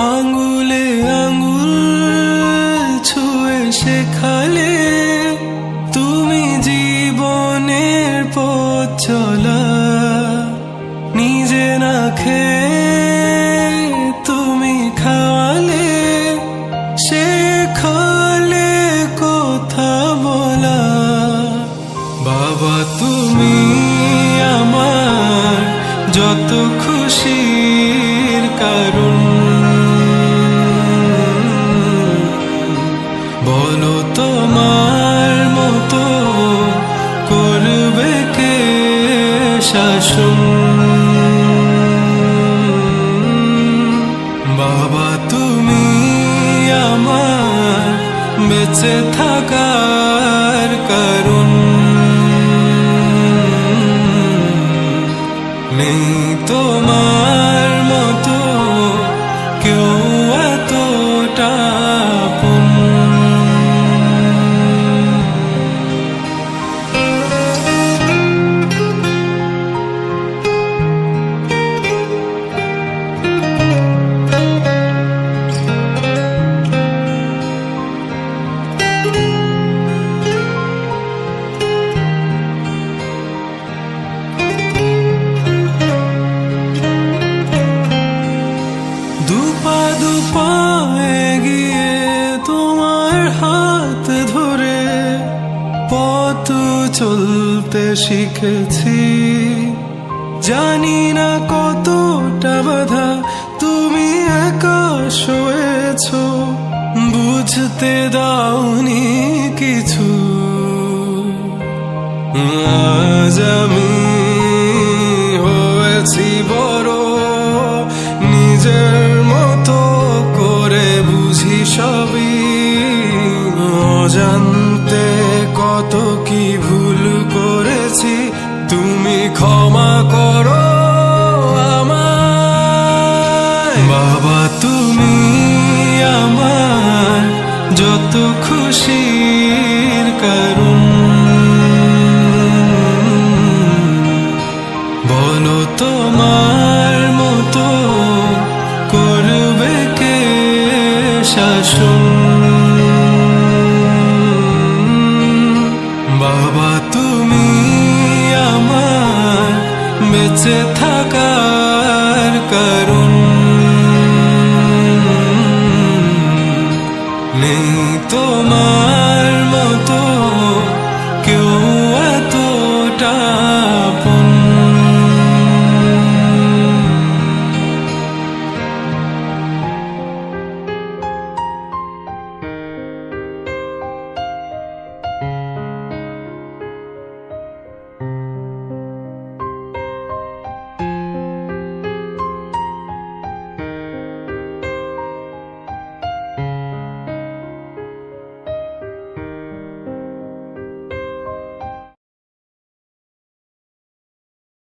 আঙ্গুলে আঙ্গুল ছুঁয়ে শেখালে তুমি জীবনের পথ চলা। নিজে না খেয়ে তুমি খাওয়ালে, শেখালে কথা বলা। বাবা তুমি আমার যত খুশির কারণ, বলো তোমার মতো করবে কে শাসন। বাবা তুমি আমার বেঁচে থাকার কারণ, নেই তোমার মতো কেউ এতটা আপন। দুপা দুপা এগিয়ে তোমার হাত ধরে পথ চলতে শিখেছি। জানি না কতটা বাধা তুমি একা সয়েছ, বুঝতে দাওনি কিছু। আজ আমি হয়েছি বড়, নিজের মতো করে বুঝি সবই। অজান্তে কত কি ভুল করেছি, তুমি ক্ষমা করো আমায়। বাবা তুমি আমার যত খুশির কারণ, বলো তোমার মতো করবে কে শাসন। বাবা তুমি আমার বেঁচে থাকা